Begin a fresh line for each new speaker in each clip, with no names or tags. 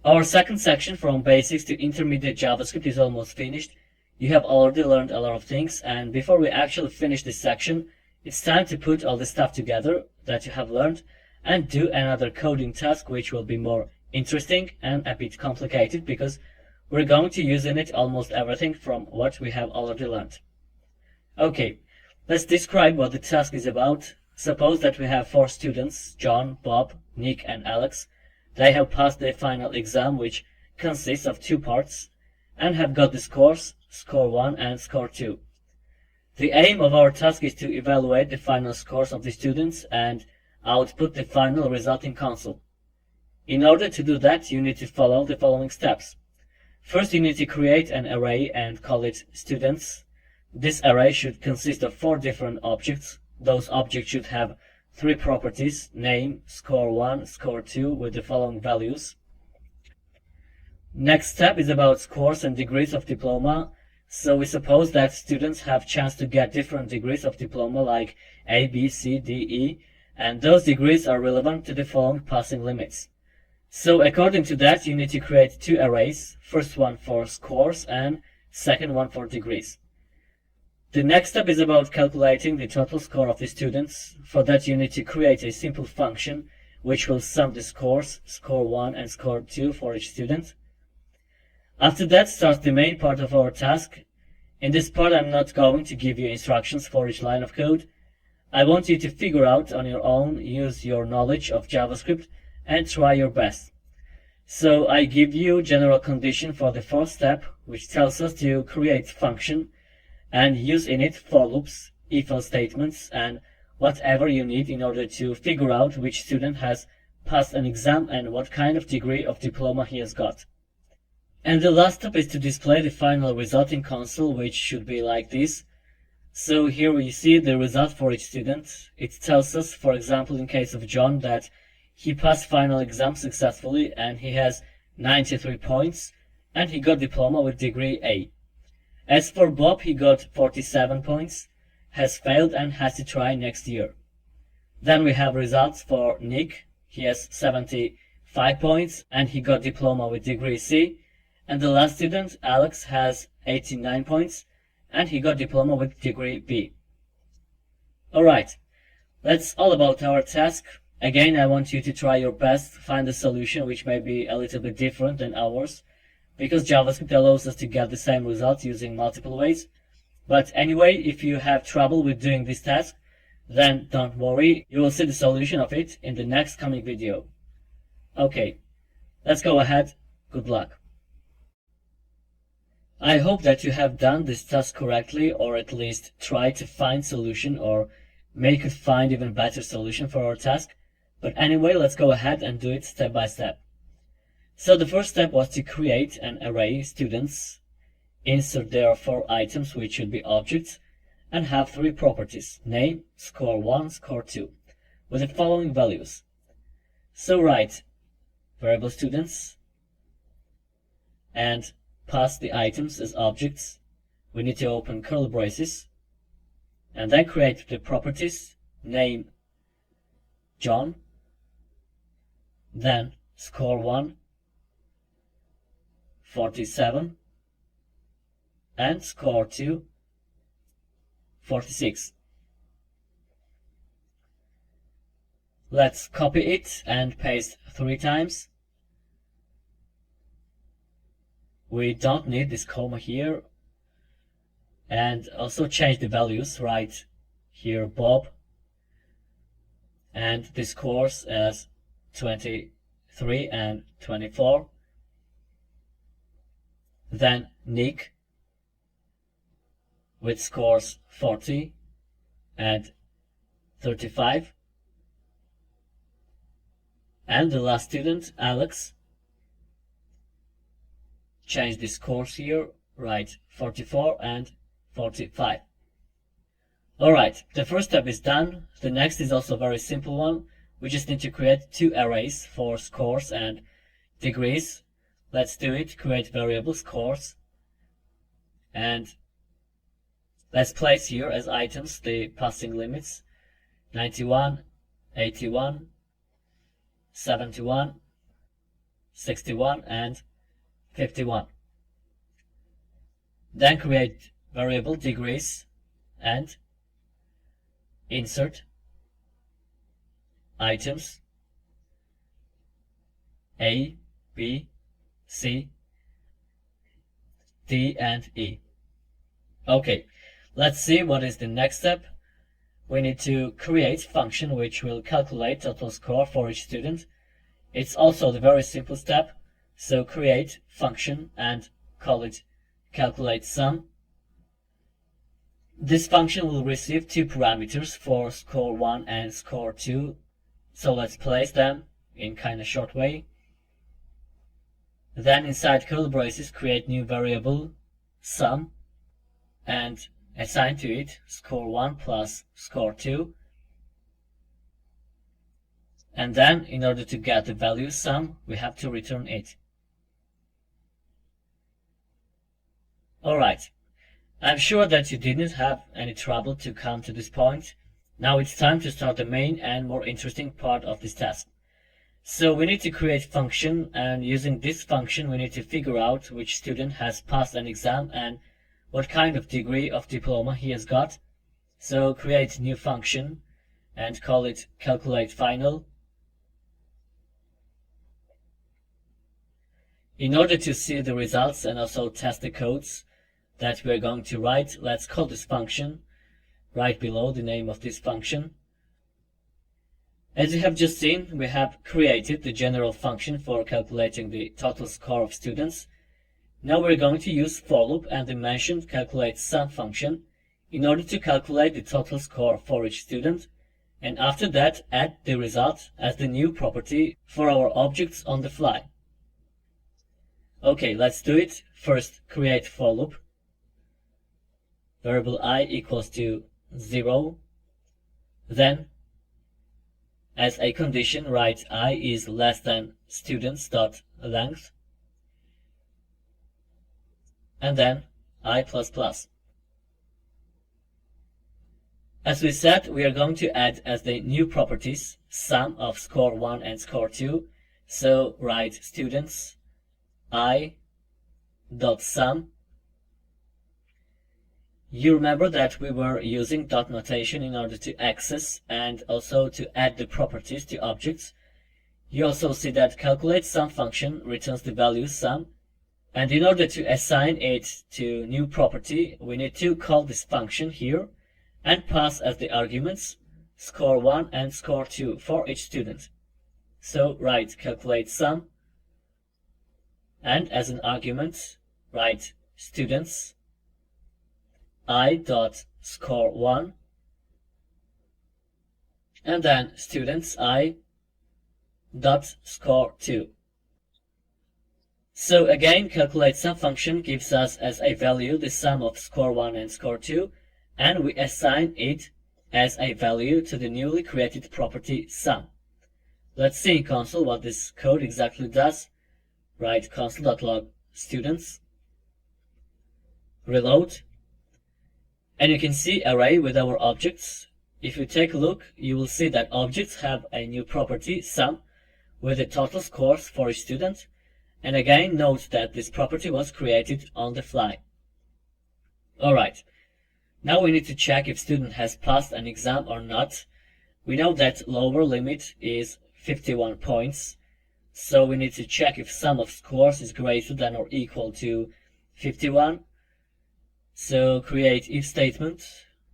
Our second section from basics to intermediate JavaScript is almost finished. You have already learned a lot of things, and before we actually finish this section, it's time to put all the stuff together that you have learned and do another coding task, which will be more interesting and a bit complicated because we're going to use in it almost everything from what we have already learned. Okay, let's describe what the task is about. Suppose that we have 4 students, John, Bob, Nick, and Alex. They have passed their final exam, which consists of 2 parts, and have got the scores, score 1 and score 2. The aim of our task is to evaluate the final scores of the students and output the final result in console. In order to do that, you need to follow the following steps. First, you need to create an array and call it students. This array should consist of 4 different objects. Those objects should have 3 properties: name, score 1, score 2, with the following values. Next step is about scores and degrees of diploma. So we suppose that students have chance to get different degrees of diploma like A, B, C, D, E, and those degrees are relevant to the following passing limits. So according to that, you need to create 2 arrays, first one for scores and second one for degrees. The next step is about calculating the total score of the students. For that, you need to create a simple function which will sum the scores, score 1 and score 2 for each student. After that starts the main part of our task. In this part, I'm not going to give you instructions for each line of code. I want you to figure out on your own, use your knowledge of JavaScript, and try your best. So I give you general condition for the first step, which tells us to create function and use in it for loops, if-else statements, and whatever you need in order to figure out which student has passed an exam and what kind of degree of diploma he has got. And the last step is to display the final result in console, which should be like this. So here we see the result for each student. It tells us, for example, in case of John, that he passed final exam successfully and he has 93 points and he got diploma with degree A. As for Bob, he got 47 points, has failed and has to try next year. Then we have results for Nick. He has 75 points and he got diploma with degree C. And the last student, Alex, has 89 points and he got diploma with degree B. Alright, that's all about our task. Again, I want you to try your best, find a solution which may be a little bit different than ours, because JavaScript allows us to get the same result using multiple ways. But anyway, if you have trouble with doing this task, then don't worry, you will see the solution of it in the next coming video. Okay, let's go ahead. Good luck. I hope that you have done this task correctly, or at least try to find solution, or maybe could find even better solution for our task. But anyway, let's go ahead and do it step by step. So the first step was to create an array students, insert their 4 items, which should be objects, and have 3 properties: name, score 1, score 2, with the following values. So write variable students and pass the items as objects. We need to open curly braces and then create the properties: name John, then score 1, 47, and score 2, 46. Let's copy it and paste 3 times. We don't need this comma here. And also change the values, write here Bob and the scores as 23 and 24. Then Nick with scores 40 and 35. And the last student, Alex, change the scores here, write 44 and 45. Alright, the first step is done. The next is also a very simple one. We just need to create 2 arrays for scores and degrees. Let's do it. Create variable scores. And let's place here as items the passing limits: 91, 81, 71, 61, and 51. Then create variable degrees and insert items A, B, C, D, and E. Okay, let's see what is the next step. We need to create function which will calculate total score for each student. It's also the very simple step. So create function and call it calculate sum. This function will receive two parameters for score 1 and score 2. So let's place them in kind of short way. Then inside curly braces create new variable sum and assign to it score 1 plus score 2. And then in order to get the value sum, we have to return it. Alright, I'm sure that you didn't have any trouble to come to this point. Now it's time to start the main and more interesting part of this task. So we need to create function, and using this function we need to figure out which student has passed an exam and what kind of degree of diploma he has got. So create new function and call it calculate final. In order to see the results and also test the codes that we're going to write, let's call this function right below the name of this function. As you have just seen, we have created the general function for calculating the total score of students. Now we're going to use for loop and the mentioned calculate sum function in order to calculate the total score for each student, and after that add the result as the new property for our objects on the fly. Okay, let's do it. First, create for loop. Variable I equals to 0. Then, as a condition, write I is less than students.length. And then I++. As we said, we are going to add as the new properties sum of score 1 and score 2. So write students I.sum. You remember that we were using dot notation in order to access and also to add the properties to objects. You also see that calculate sum function returns the value sum, and in order to assign it to new property, we need to call this function here and pass as the arguments score 1 and score 2 for each student. So write calculate sum, and as an argument write students I.score1, and then students I.score2. So again, calculate sum function gives us as a value the sum of score 1 and score 2, and we assign it as a value to the newly created property sum. Let's see in console what this code exactly does. Write console.log students, reload, and you can see array with our objects. If you take a look, you will see that objects have a new property sum with the total scores for each student. And again, note that this property was created on the fly. Alright, now we need to check if student has passed an exam or not. We know that lower limit is 51 points, so we need to check if sum of scores is greater than or equal to 51. So create if statement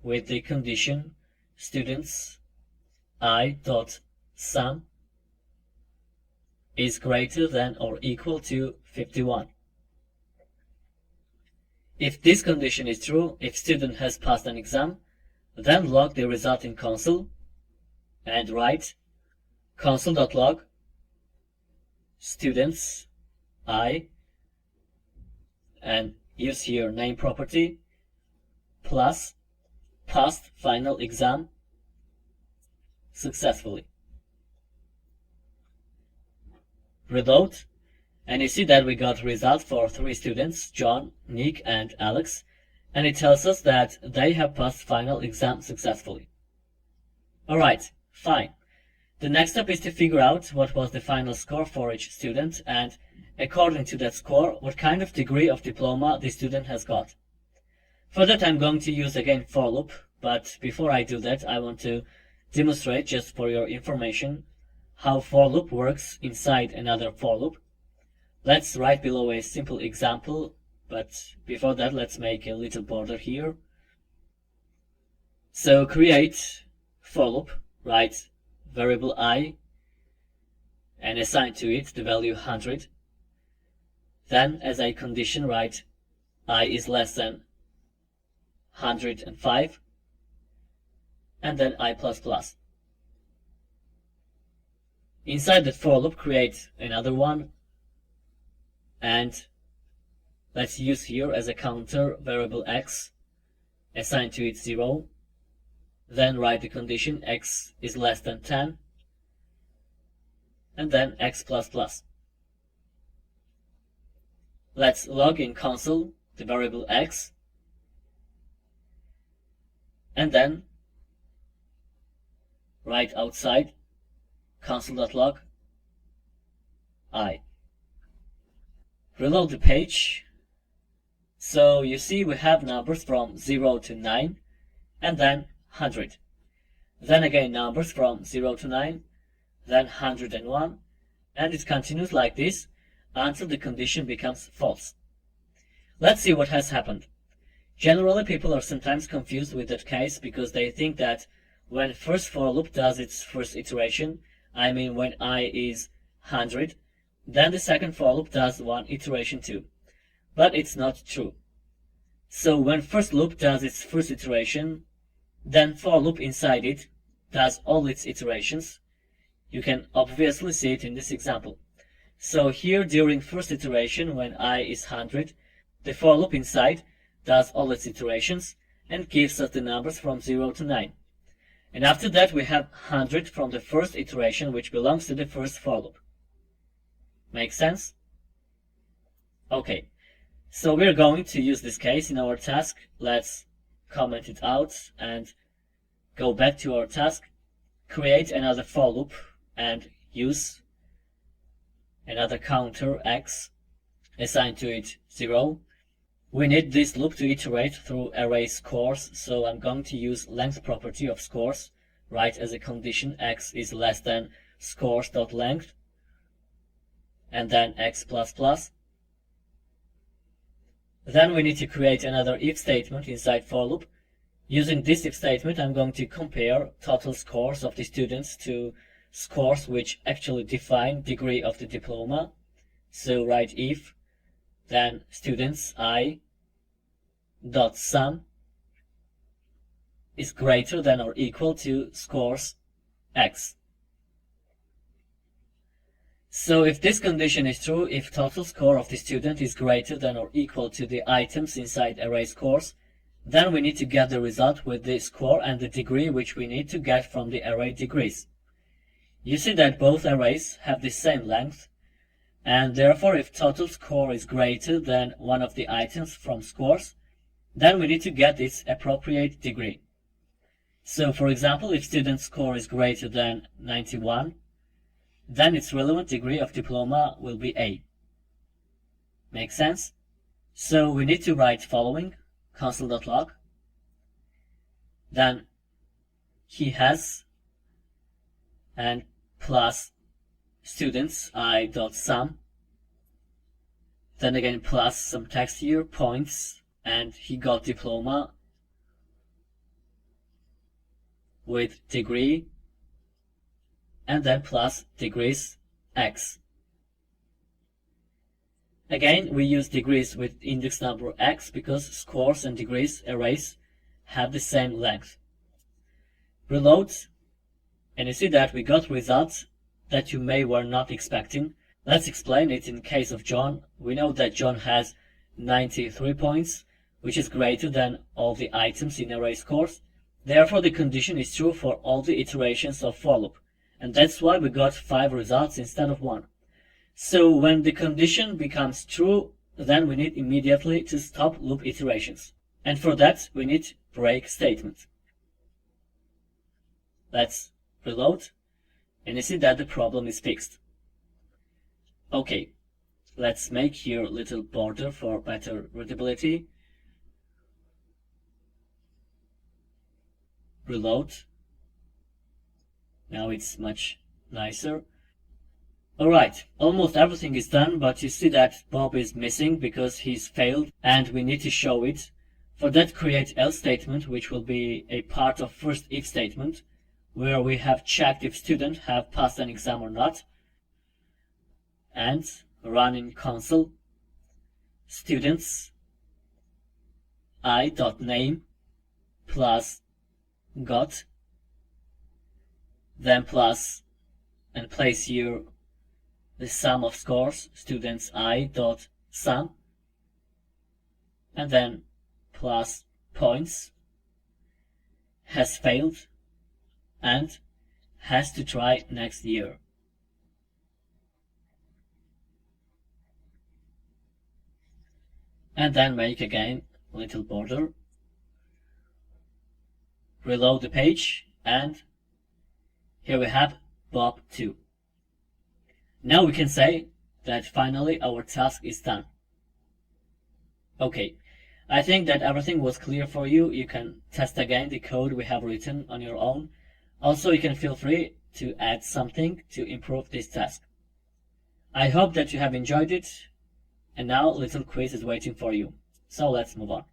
with the condition students I.sum is greater than or equal to 51. If this condition is true, if student has passed an exam, then log the result in console and write console.log students I, and use here name property plus passed final exam successfully. Reload, and you see that we got result for 3 students, John, Nick, and Alex, and it tells us that they have passed final exam successfully. Alright, fine. The next step is to figure out what was the final score for each student, and according to that score, what kind of degree of diploma the student has got. For that, I'm going to use again for loop, but before I do that, I want to demonstrate, just for your information, how for loop works inside another for loop. Let's write below a simple example, but before that, let's make a little border here. So create for loop, write variable I, and assign to it the value 100. Then, as a condition, write I is less than 105, and then I++. Inside that for loop, create another one, and let's use here as a counter variable x, assign to it 0, then write the condition x is less than 10, and then x++. Let's log in console the variable x, and then write outside console.log I. Reload the page. So you see we have numbers from 0 to 9, and then 100. Then again numbers from 0 to 9, then 101, and it continues like this until the condition becomes false. Let's see what has happened. Generally, people are sometimes confused with that case because they think that when first for loop does its first iteration, I mean when I is 100, then the second for loop does one iteration too. But it's not true. So when first loop does its first iteration, then for loop inside it does all its iterations. You can obviously see it in this example. So here during first iteration, when I is 100, the for loop inside does all its iterations and gives us the numbers from 0 to 9. And after that we have 100 from the first iteration, which belongs to the first for loop. Make sense? Okay, so we're going to use this case in our task. Let's comment it out and go back to our task, create another for loop and use another counter x, assign to it 0. We need this loop to iterate through array scores, so I'm going to use length property of scores, write as a condition x is less than scores.length, and then x++. Then we need to create another if statement inside for loop. Using this if statement, I'm going to compare total scores of the students to scores which actually define degree of the diploma. So write if, then students I dot sum is greater than or equal to scores x. So if this condition is true, if total score of the student is greater than or equal to the items inside array scores, then we need to get the result with the score and the degree which we need to get from the array degrees. You see that both arrays have the same length, and therefore if total score is greater than one of the items from scores, then we need to get its appropriate degree. So for example, if student score is greater than 91, then its relevant degree of diploma will be A. Make sense? So we need to write following, console.log, then he has, and plus students I.sum, then again plus some text here, points, and he got diploma with degree, and then plus degrees x. Again, we use degrees with index number x because scores and degrees arrays have the same length. Reload, and you see that we got results that you were not expecting. Let's explain it in case of John. We know that John has 93 points, which is greater than all the items in array scores. Therefore, the condition is true for all the iterations of for loop. And that's why we got 5 results instead of 1. So when the condition becomes true, then we need immediately to stop loop iterations. And for that, we need break statement. Let's reload. and you see that the problem is fixed. Okay, let's make here a little border for better readability. Reload. Now it's much nicer. Alright, almost everything is done, but you see that Bob is missing because he's failed and we need to show it. For that, create else statement, which will be a part of first if statement, where we have checked if student have passed an exam or not. And run in console students I.name plus got, then plus, and place here the sum of scores, students I.sum, and then plus points, has failed, and has to try next year. And then make again a little border, reload the page, and here we have Bob 2. Now we can say that finally our task is done. Okay, I think that everything was clear for you. You can test again the code we have written on your own. Also, you can feel free to add something to improve this task. I hope that you have enjoyed it, and now a little quiz is waiting for you. So let's move on.